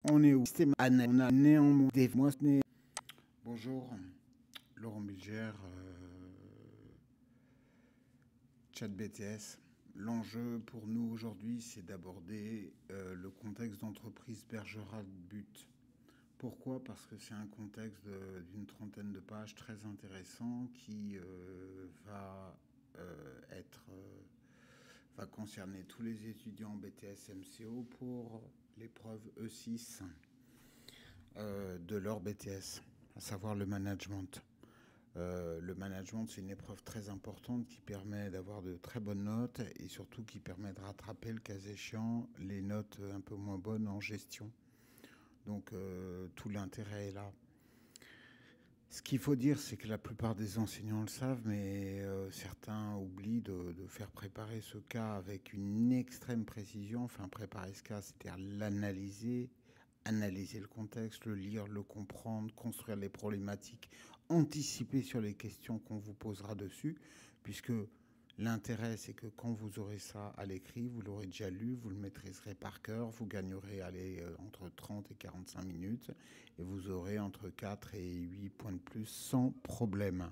On est où? On a néanmoins des mois. Bonjour, Laurent Bilger, Chat BTS. L'enjeu pour nous aujourd'hui, c'est d'aborder le contexte d'entreprise Bergerac But. Pourquoi? Parce que c'est un contexte d'une trentaine de pages très intéressant qui va concerner tous les étudiants BTS MCO pour l'épreuve E6 de leur BTS, à savoir le management. Le management, c'est une épreuve très importante qui permet d'avoir de très bonnes notes et surtout qui permet de rattraper, le cas échéant, les notes un peu moins bonnes en gestion. Donc tout l'intérêt est là. Ce qu'il faut dire, c'est que la plupart des enseignants le savent, mais certains oublient de faire préparer ce cas avec une extrême précision. Enfin, préparer ce cas, c'est-à-dire l'analyser, analyser le contexte, le lire, le comprendre, construire les problématiques, anticiper sur les questions qu'on vous posera dessus, puisque l'intérêt, c'est que quand vous aurez ça à l'écrit, vous l'aurez déjà lu, vous le maîtriserez par cœur, vous gagnerez entre 30 et 45 minutes, et vous aurez entre 4 et 8 points de plus sans problème.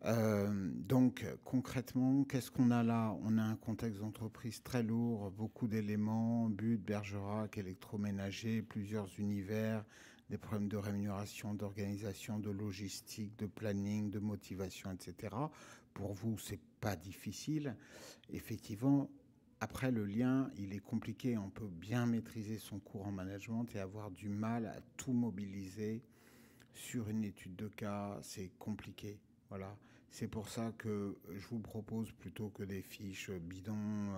Donc concrètement, qu'est-ce qu'on a là? On a un contexte d'entreprise très lourd, beaucoup d'éléments, But, Bergerac, électroménager, plusieurs univers, des problèmes de rémunération, d'organisation, de logistique, de planning, de motivation, etc. Pour vous, c'est pas difficile. Effectivement, après, le lien, il est compliqué. On peut bien maîtriser son cours en management et avoir du mal à tout mobiliser sur une étude de cas. C'est compliqué. Voilà, c'est pour ça que je vous propose, plutôt que des fiches bidons,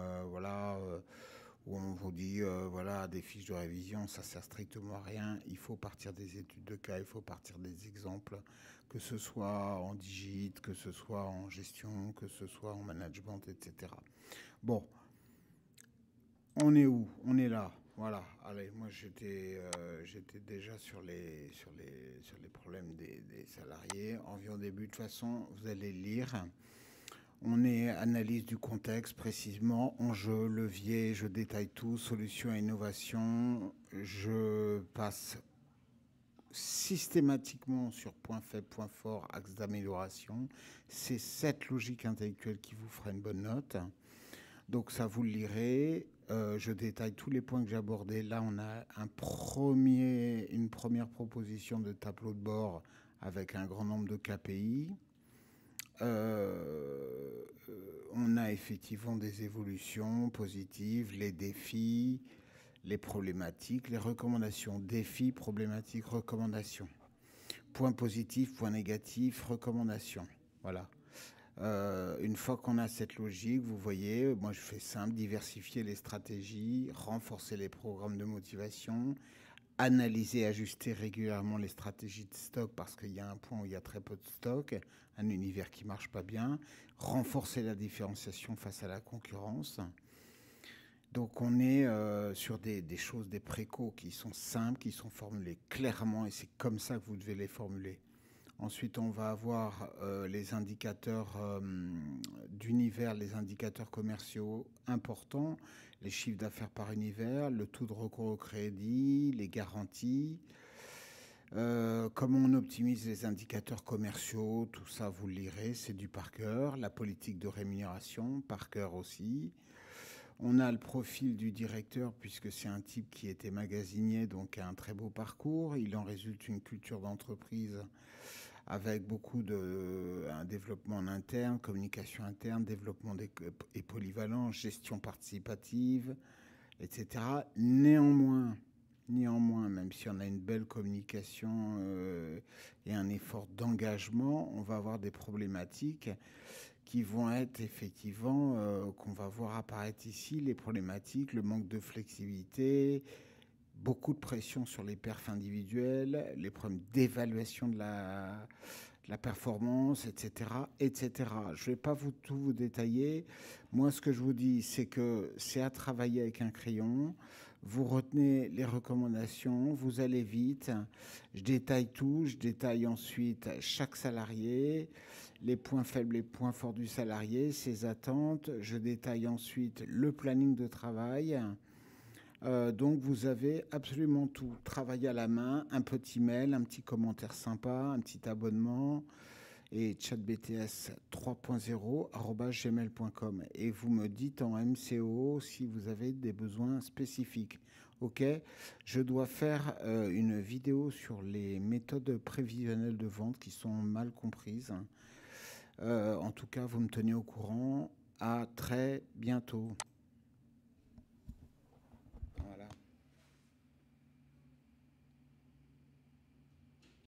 où on vous dit, voilà, des fiches de révision, ça sert strictement à rien. Il faut partir des études de cas, il faut partir des exemples, que ce soit en digit, que ce soit en gestion, que ce soit en management, etc. Bon, on est où? On est là. Voilà. Allez, moi j'étais déjà sur les problèmes des salariés. On vient au début. De toute façon, vous allez lire. On est analyse du contexte précisément, enjeux, levier, je détaille tout, solutions et innovation. Je passe systématiquement sur point faible, point fort, axe d'amélioration. C'est cette logique intellectuelle qui vous fera une bonne note. Donc ça, vous le lirez. Je détaille tous les points que j'ai abordés. Là, on a une première proposition de tableau de bord avec un grand nombre de KPI. On a effectivement des évolutions positives, les défis, les problématiques, les recommandations. Défis, problématiques, recommandations. Point positif, point négatif, recommandations. Voilà. Une fois qu'on a cette logique, vous voyez, moi je fais simple, diversifier les stratégies, renforcer les programmes de motivation, analyser et ajuster régulièrement les stratégies de stock parce qu'il y a un point où il y a très peu de stock, un univers qui marche pas bien, renforcer la différenciation face à la concurrence. Donc on est sur des choses, des précaux qui sont simples, qui sont formulés clairement et c'est comme ça que vous devez les formuler. Ensuite, on va avoir les indicateurs d'univers, les indicateurs commerciaux importants, les chiffres d'affaires par univers, le taux de recours au crédit, les garanties, comment on optimise les indicateurs commerciaux, tout ça vous le lirez, c'est du par cœur. La politique de rémunération, par cœur aussi. On a le profil du directeur puisque c'est un type qui était magasinier, donc a un très beau parcours. Il en résulte une culture d'entreprise avec beaucoup un développement en interne, communication interne, développement et polyvalent, gestion participative, etc. Néanmoins, même si on a une belle communication et un effort d'engagement, on va avoir des problématiques qui vont être effectivement, qu'on va voir apparaître ici, les problématiques, le manque de flexibilité, beaucoup de pression sur les perfs individuels, les problèmes d'évaluation de la performance, etc., etc. Je ne vais pas tout vous détailler. Moi, ce que je vous dis, c'est que c'est à travailler avec un crayon. Vous retenez les recommandations, vous allez vite. Je détaille tout. Je détaille ensuite chaque salarié, les points faibles, les points forts du salarié, ses attentes. Je détaille ensuite le planning de travail, Donc vous avez absolument tout. Travail à la main, un petit mail, un petit commentaire sympa, un petit abonnement et chatbts 3.0@gmail.com. Et vous me dites en MCO si vous avez des besoins spécifiques. Ok, je dois faire une vidéo sur les méthodes prévisionnelles de vente qui sont mal comprises. En tout cas, vous me tenez au courant. À très bientôt.